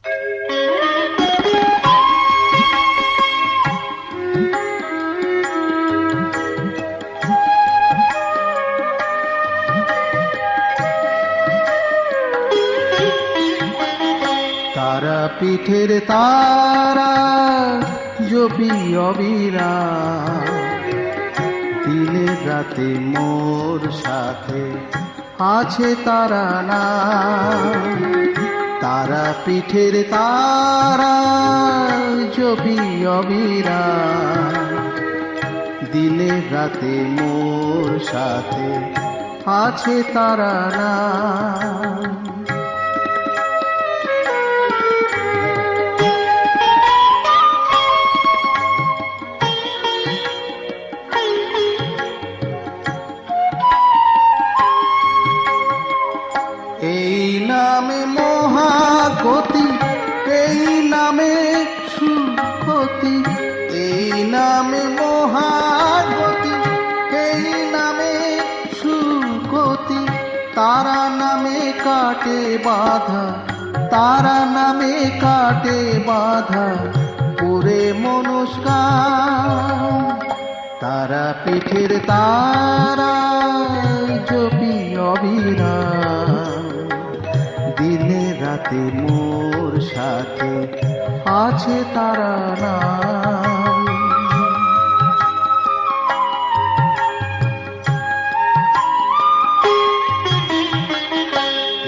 তারা পিঠের তারা জপি অবিরাম, দিনে রাতে মোর সাথে আছে তারা না। তারা পিঠের তারা জপি অবিরাম, দিনে রাতে মোর সাথে আছে তারা না। এই নামে মহাগতি, এই নামে সুগতি, এই নামে মহাগতি, এই নামে সুগতি। তারা নামে কাটে বাধা, তারা নামে কাটে বাধা, পুরে মনস্কার। তারা পিঠের তারা জপি অবিরাম, দিনে রাতে মোর সাথে আছে তারা না।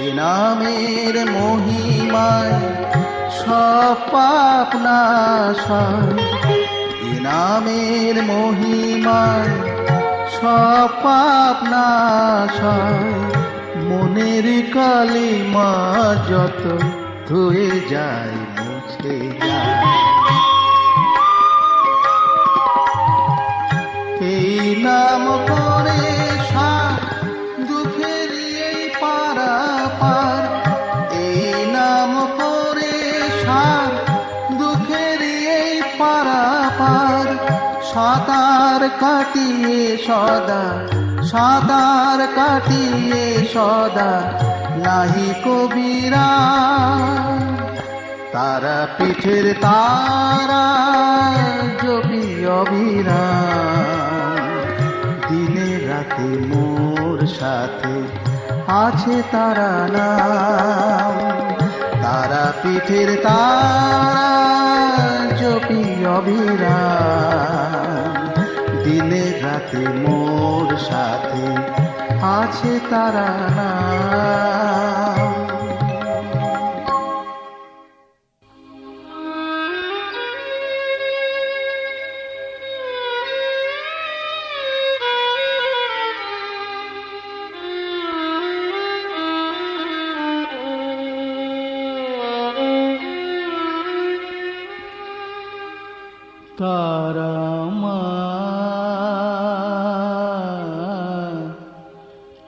এ নামের মহিমায় সব পাপ নাশ হয়, এ নামের মহিমায় সব পাপ নাশ হয়। মনের কালিমা যত ধুয়ে যায় মুছে যায়, এই নাম করে সার দুঃখের এই পারাপার, এই নাম করে সার দুঃখের এই পারাপার। সাঁতার কাটিয়ে সদা, সাঁতার কাটিয়ে সদা নাহি কবিরা। তারা পিঠের তারা জপি অবিরাম, দিনে রাতে মোর সাথে আছে তারা না। তারা পিঠের তারা জপি অবিরাম, দিনে রাতে মোর সাথে আছে তারা না। তারা মা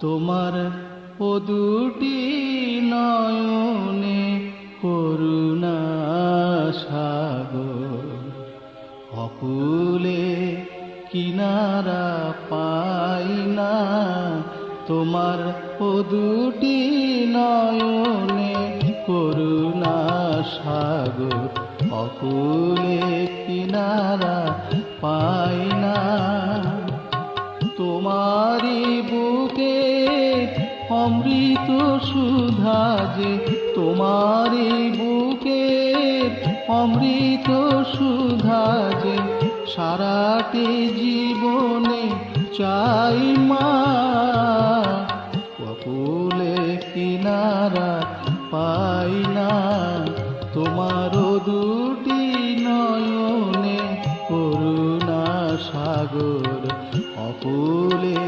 তোমার ও দুটি নয়নে করুণা সাগর, অকুলে কিনারা পাই না। তোমার ও দুটি নয়নে করুণা সাগর, অকুলে কিনারা পাই না। তোমারি বুকে অমৃত সুধা যে, তোমারি বুকে অমৃত সুধা যে, সারাটি জীবনে চাই মা। অকুলে কিনারা পাই না, তোমারও দুটি নয়নে করুণা সাগর, অকুলে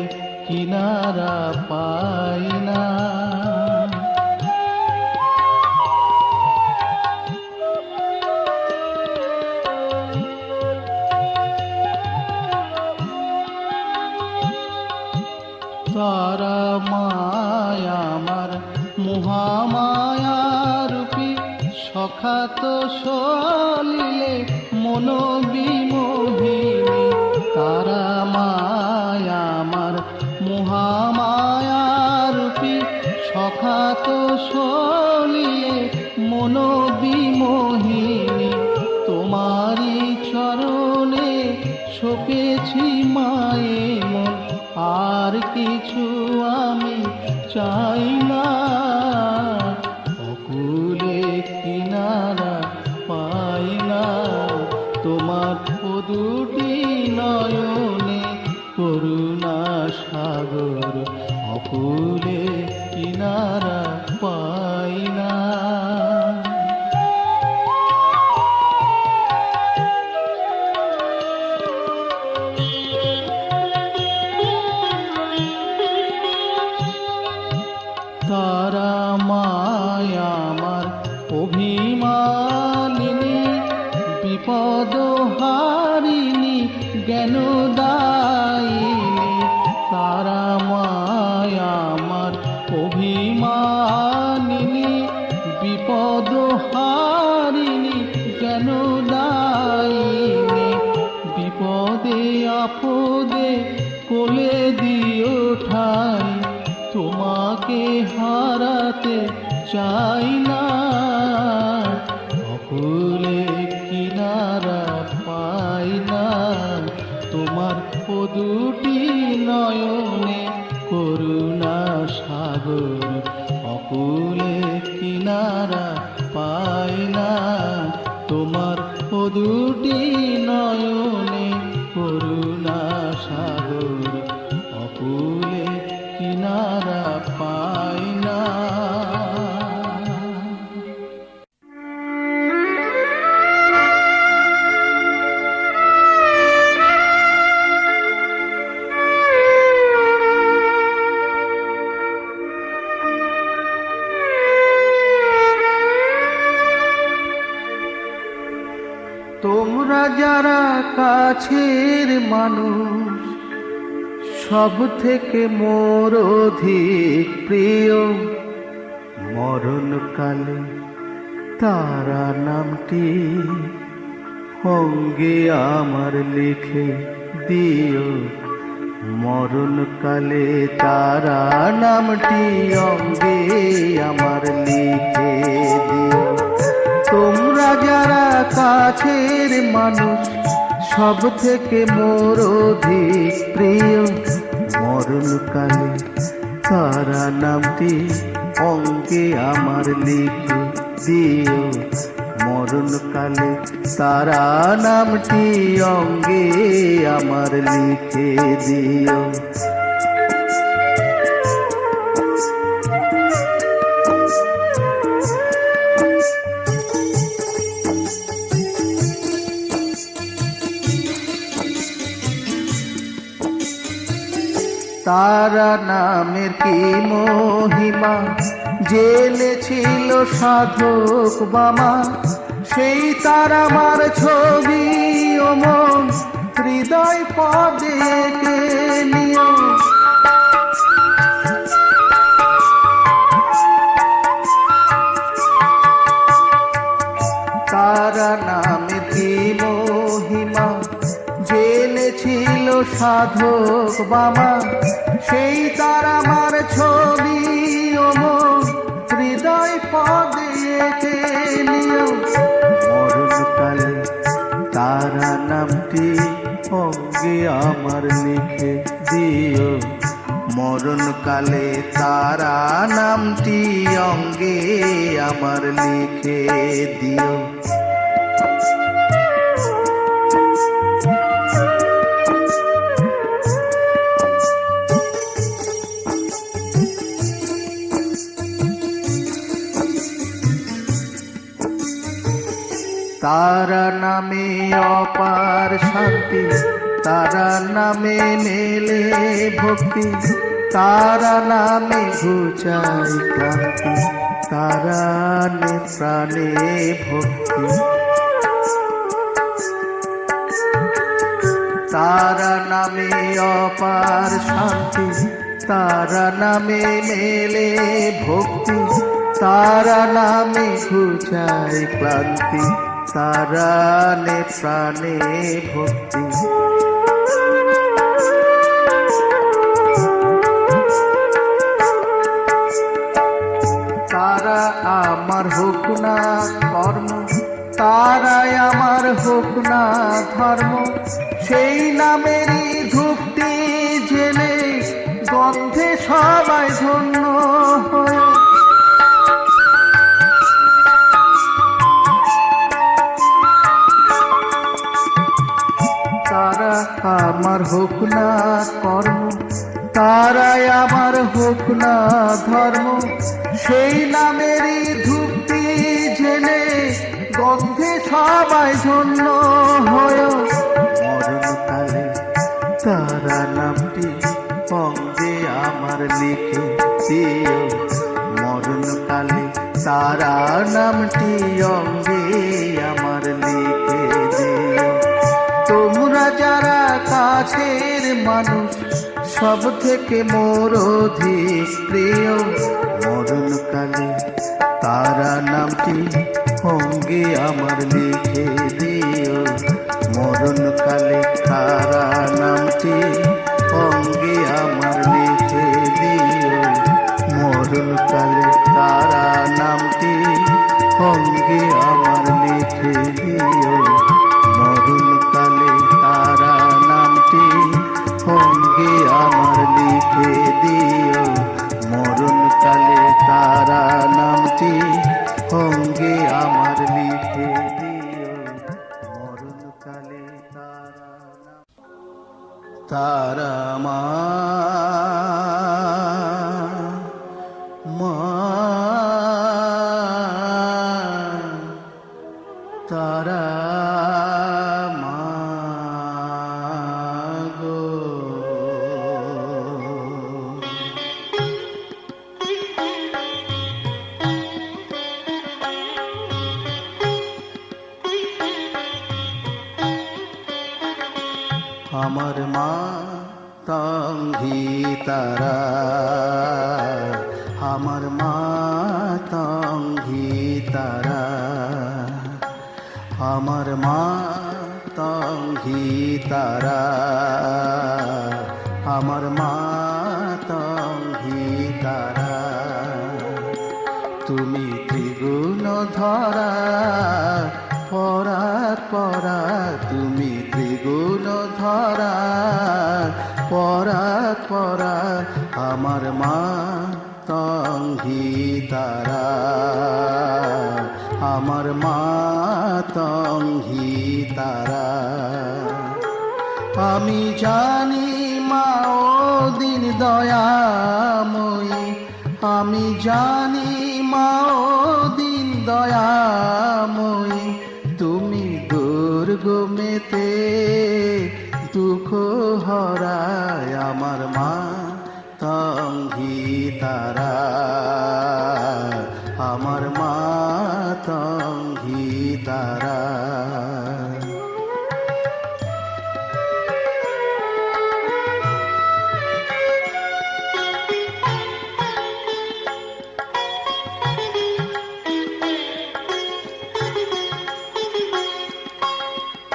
কিনারা পাই না। তারা মায়া আমার মহামায়া রূপী, সখাত সলিলে মনোবিমোহিনী। তারা মায়া আমার মহামায়া রূপী, সখাত সলিলে মনোবিমোহিনী। পাই না। তারা মায়া আমার অভিমানিনী, বিপদ হারিণী জ্ঞান দায়িনী। তারা মায়া আমার অভিমানিনী, বিপদ হারিণী জ্ঞান দায়িনী। বিপদে আপদে কোলে দিও ঠাই, তোমাকে হারাতে চাই না। অকুলে কিনারা পাই না, তোমার ও দুটি নয়নে করুণা সাগর। অকুলে কিনারা পাই না, তোমার ও দুটি নয়নে করুণা সাগর। অকুলে কিনারা পাই না। তোমরা যারা কাছের মানুষ, সব থেকে মোর অধিক প্রিয়। মরণকালে তারা নামটি অঙ্গে আমার লিখে দিও। মরণকালে তারা নামটি অঙ্গে আমার লিখে দিও। তোমরা যারা কাছের মানুষ, সব থেকে মোর অধিক প্রিয়। মরণকালে তারা নামটি অঙ্গে আমার লিখে দিও। মরণকালে তারা নামটি অঙ্গে আমার লিখে দিও। তারা নামের কি মহিমা জেনেছিল সাধক বামা। সেই তারা আমার ছবি ও মন হৃদয় পদে এঁকে নিও। তারা নামের কি মহিমা জেনেছিল সাধক বামা। সেই তারা আমার ছবি ও মন হৃদয় পদে এঁকে নিও। মরণকালে তারা নামটি অঙ্গে আমার লিখে দিও। মরণকালে তারা নামটি অঙ্গে আমার লিখে দিও। তারা নামে অপার শান্তি, তারা নামে মেলে ভক্তি। তারা নামে ঘুচাই ক্লান্তি, তারা নে প্রাণে ভক্তি। তারা নামে অপার শান্তি, তারা নামে মেলে ভক্তি। তারা নামে ঘুচাই ক্লান্তি, তারা নে প্রাণে ভক্তি। তারা আমার হোক না কর্ম, তারাই আমার হোক না ধর্ম। সেই নামেরই ধূপটি জেলে গন্ধে সবাই ধন্য হয়। তারা আমার হোক না কর্ম, তারাই আমার হোক না ধর্ম। সেই নামেরই সবাই ধন্য হয় মরণকালে তারা নামটি অঙ্গে আমার লিখে দিও মরণকালে তারা নামটি অঙ্গে আমার লিখে দিও তোমরা যারা কাছের মানুষ সব থেকে মোর অধিক প্রিয় মরণকালে তারা নামটি অঙ্গে আমার লিখে দিও মরণকালে তারা নামটি অঙ্গে আমার লিখে দিও মরণকালে তারা নামটি অঙ্গে আমার লিখে দিও মরণকালে তারা নামটি অঙ্গে আমার লিখে দিও মরণকালে তারা নামটি অঙ্গে আমার লিখে দিও মরণকালে তারা মা মা তারা মা গো আমার মা তঙ্গি তারা আমার মা তঙ্গি তারা আমার মা তঙ্গি তারা আমার মা তঙ্গি তারা তুমি ত্রিগুণ ধরা পরাত পরা তুমি ত্রিগুণ ধরা পরাত পরা আমার মা তঙ্গি তারা আমার মা তঙ্গি তারা আমি জানি মা ও দিন দয়াময়ী আমি জানি মা ও দিন দয়াময়ী তুমি দুর্গমেতে দুঃখ হরায় আমার মা তঙ্গি তারা আমার মা তঙ্গি তারা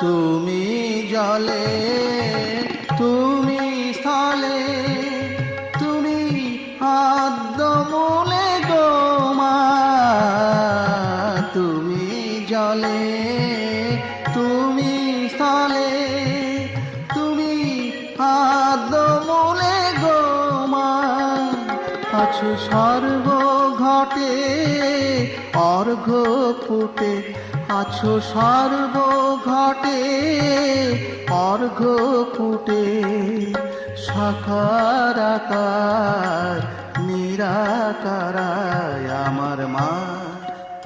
তুমি জলে তুমি স্থলে তুমি আদ্যমূলে গো মা তুমি জলে তুমি স্থলে তুমি আদ্যমূলে গো মা আছো সর্বঘটে অর্ঘ ফুটে আছো সর্বঘটে অর্ঘ ফুটে সাকার আকার নিরাকারায় আমার মা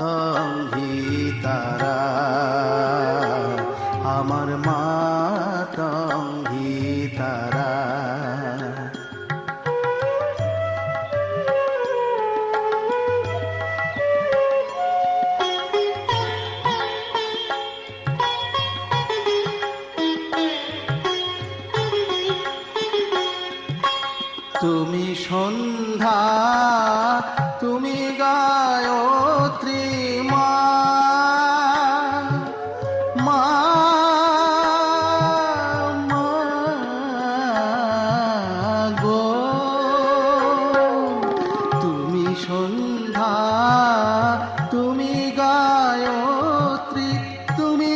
তঙ্গি তারা আমার মা তঙ্গি তারা তুমি সন্ধ্যা তুমি গায়ত্রী মা মা মা গো তুমি সন্ধ্যা তুমি গায়ত্রী তুমি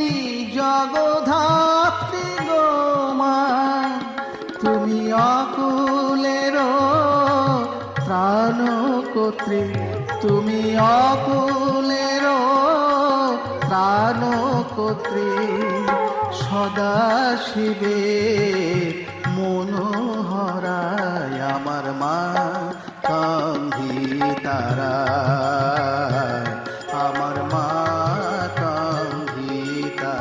জগধাত্রী গো মা তুমি অকুলের ত্রাণকর্ত্রী তুমি অকুলের ত্রাণকর্ত্রী সদা শিবে মনোহরায় আমার মা তঙ্গি তারা আমার মা তঙ্গি তারা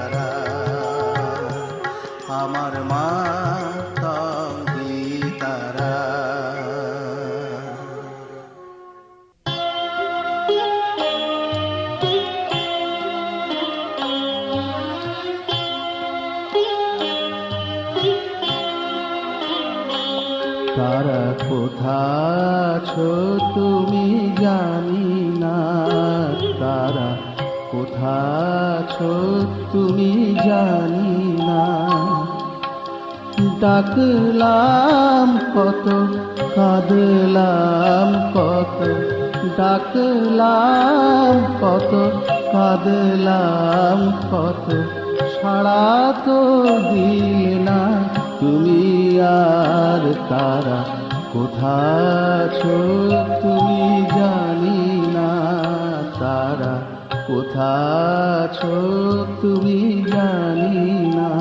কোথা আছো তুমি জানি না, তারা কোথা আছো তুমি জানি না। ডাকলাম কত, কাঁদলাম কত, ডাকলাম কত, কাঁদলাম কত, সাড়া তো দিলে না তুমি আর। তারা কোথা আছো তুমি জানি না, তারা কোথা আছো তুমি জানি না।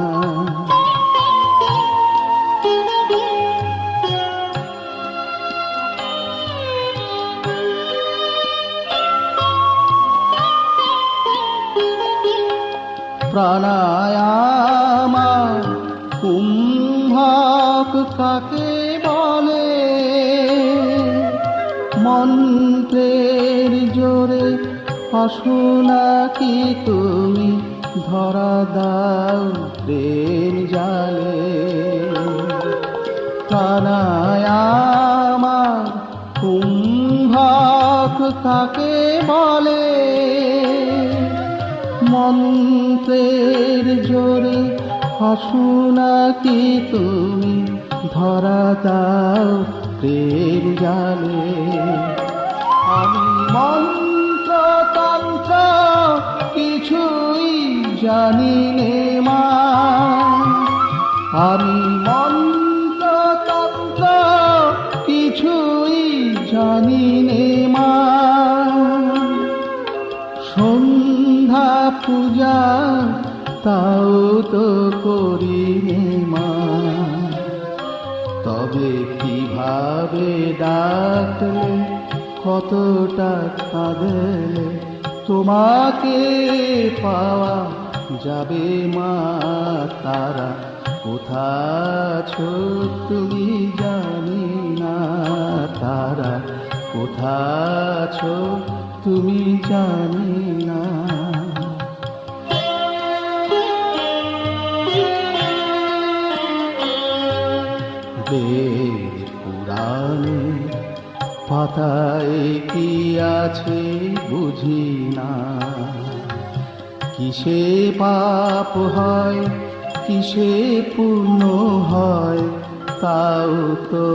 প্রাণায়ামা কুম্ভক কাকে বলে, মন্ত্রের জোরে আসো নাকি তুমি, ধরা দাও প্রেম জালে। প্রাণায়ামা কুম্ভক কাকে বলে, মন্ত্রের জোরে আসো নাকি তুমি, ধরা দাও প্রেম জালে। আমি মন্ত্রতন্ত্র কিছুই জানি নে মা, আমি মন্ত্রতন্ত্র কিছুই জানি নে মা। সন্ধ্যা পূজা তাও তো করি নে মা, তবে কিভাবে ডাকলে কতটা কাঁদলে তোমাকে পাওয়া যাবে মা। তারা কোথা আছো তুমি জানি না, তারা কোথা আছো তুমি জানি না। বেদ পুরাণে পাতায় কি আছে বুঝি না, কিসে পাপ হয় কিসে পুণ্য হয় তাও তো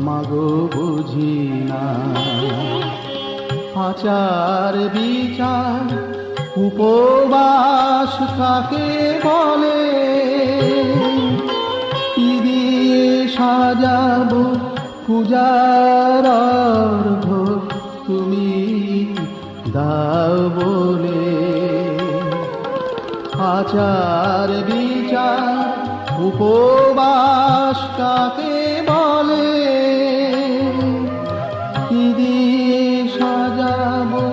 মাগো বুঝি না। আচার বিচার উপবাস কাকে বলে, কি দিয়ে সাজাবো পূজার অর্ঘ তুমি দাও বলে। আচার বিচার উপবাস কাকে বলে, কি দিয়ে সাজাবো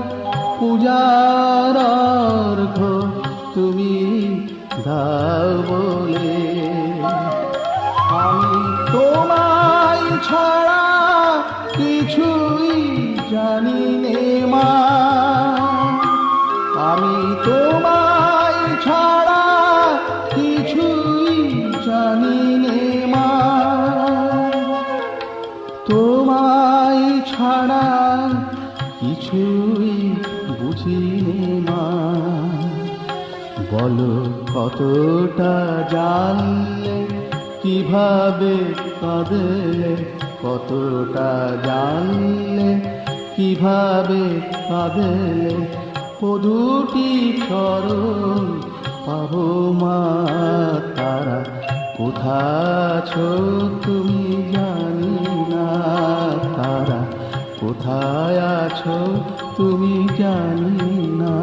পূজার অর্ঘ তুমি দাও বলে। আমি তোমায় ছাড়া কিছুই জানি নে মা, আমি তোমায় ছাড়া কিছুই জানি নে মা। তোমায় ছাড়া কিছুই বুঝি নে মা। বলো কতটা জানলে কিভাবে কাঁদলে, কতটা জানলে কিভাবে কাঁদলে ও দুটি চরণ পাবো মা। তারা কোথা আছো তুমি জানি না, তারা কোথায় আছো তুমি জানি না।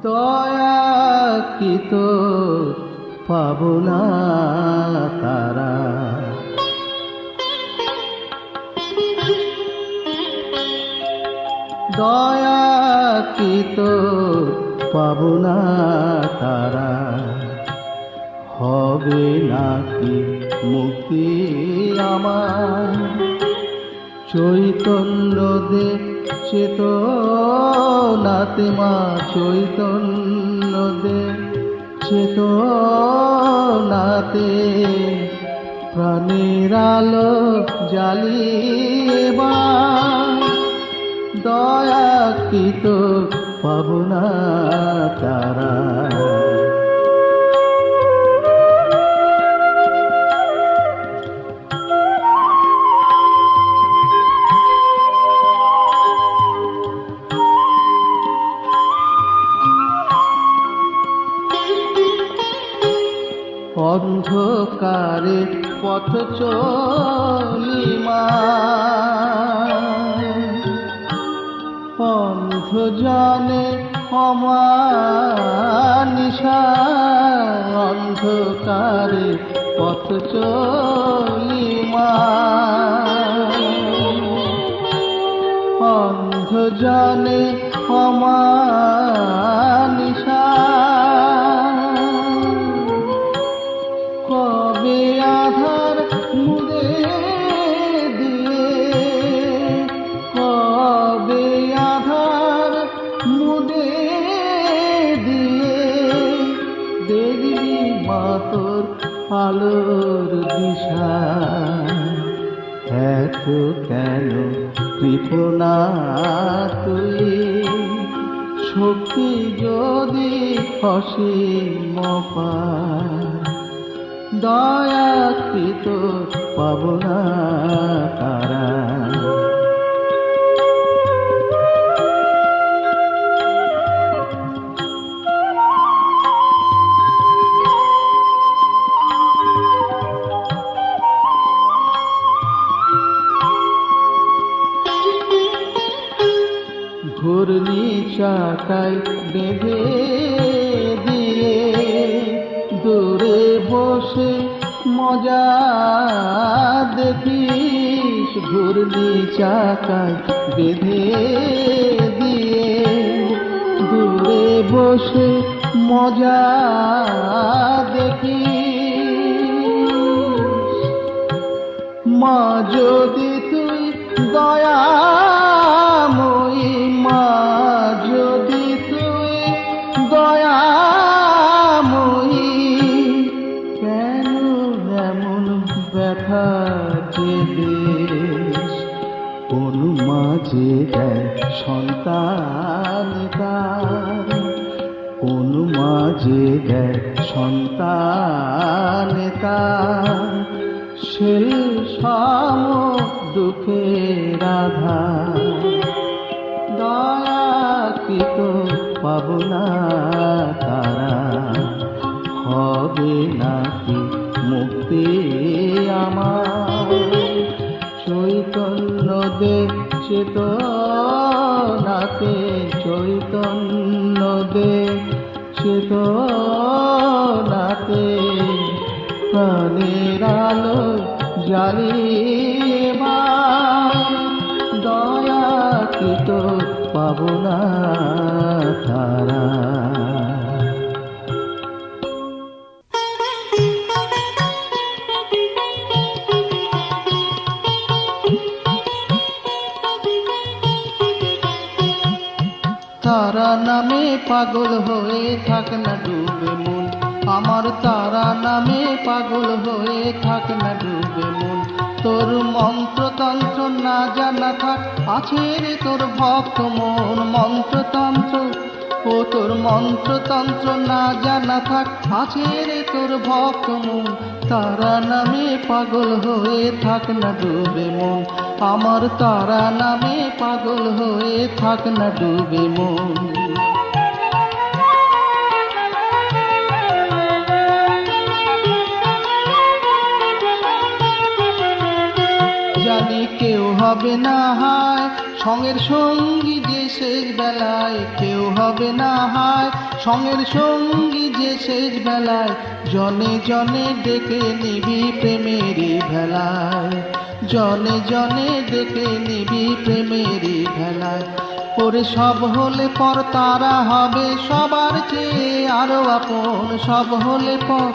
দয়া কি তো পাবো না তারা, দয়া কি তো পাবো না তারা, হবে নাকি মুক্তি আমার? চৈতন্য দে চেতনাতে মা, চৈতন্য দে চেতনাতে, প্রাণের আলো জ্বালিয়ে দয়া কি তো পাবো না তারা। অন্ধকারে পথ চলি মা, অন্ধ জানে অমানিশা, অন্ধকারে পথ চলি মা, অন্ধ জানে অমানিশা, কবে আধার মুদে দিয়ে, কবে আধার মুদে দিয়ে, দেখবি মা তোর আলোর দিশা। এত কেন কৃপণা তুই, শক্তি যদি অসীম পায়, দয়া কি তো পাবো না তারা। ঘূর্ণি চাকায় বেঁধে দিয়ে, দূরে বসে মজা দেখিস, ঘূর্ণি চাকায় বেঁধে দিয়ে, দূরে বসে মজা দেখিস। মা যদি তুই দয়াময়ী, মা যদি তুই দয়াময়ী, কেন এমন ব্যথা যে দিস? কোন মাঝে দেয় সন্তান তার, কোন মাঝে দেয় সন্তান তার, সেই সম দুঃখের আধার। দয়া কি তো পাবো না তারা, হবে নাকি মুক্তি আমার? চৈতন্য দে চেতনাতে, চৈতন্য দে চেতনাতে, প্রাণের আলো জ্বালিয়ে দয়া কি তো পাবো না তারা। তারা নামে পাগল হয়ে থাক না ডুবে মন, আমার তারা নামে পাগল হয়ে থাক না ডুবে মন। তোর মন্ত্রতন্ত্র না জানা থাক, আছে রে তোর ভক্ত মন, মন্ত্রতন্ত্র ও তোর মন্ত্রতন্ত্র না জানা থাক, আছে রে তোর ভক্ত মন। তারা নামে পাগল হয়ে থাক না ডুবে মন, আমার তারা নামে পাগল হয়ে থাক না ডুবে মন। জানি কেউ হবে না হায় সঙ্গের সঙ্গী যে শেষ বেলায়, কেউ হবে না হায় সঙ্গের সঙ্গী যে শেষ বেলায়, জনে জনে ডেকে নিবি প্রেমেরই ভেলায়, জনে জনে ডেকে নিবি প্রেমেরই ভেলায়। ওরে সব হলে পর তারা হবে সবার চেয়ে আরো আপন, সব হলে পর,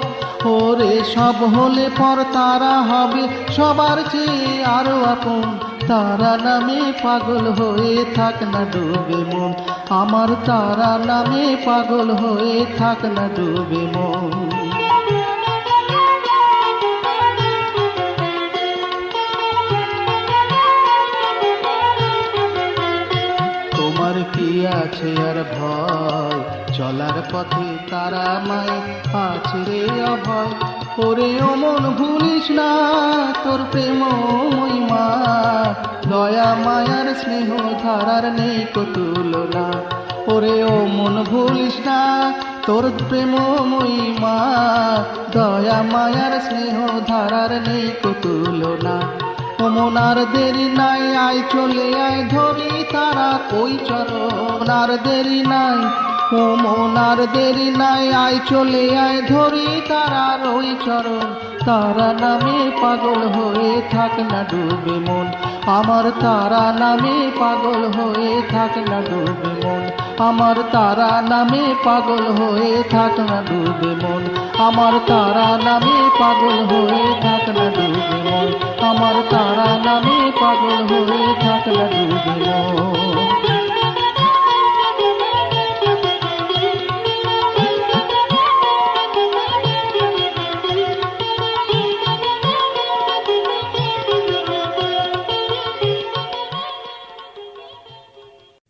ওরে সব হলে পর তারা হবে সবার চেয়ে আরো আপন। তারা নামে পাগল হয়ে থাক না ডুবে মন, আমার তারা নামে পাগল হয়ে থাক না ডুবে মন। তোমার কি আছে আর ভয়, চলার পথে তারা মায় আছে রে অভয়। ওরে ও মন ভুলিস না তোর প্রেম মহিমা, দয়া মায়ার স্নেহ ধারার নেই কো তুলনা। ওরে ও মন ভুলিস না তোর প্রেম মহিমা, দয়া মায়ার স্নেহ ধারার নেই কো তুলনা। ও মন আর দেরি নাই আয় চলে আয় ধরি তারা ওই চরণ, আর দেরি নাই ও মন আর দেরি নাই আয় চলে আয় ধরি তারা ওই চরণ। তারা নামে পাগল হয়ে থাক না ডুবে মন, আমার তারা নামে পাগল হয়ে থাক না ডুবে মন, আমার তারা নামে পাগল হয়ে থাক না ডুবে মন, আমার তারা নামে পাগল হয়ে থাক না ডুবে মন, আমার তারা নামে পাগল হয়ে থাক না ডুবে মন।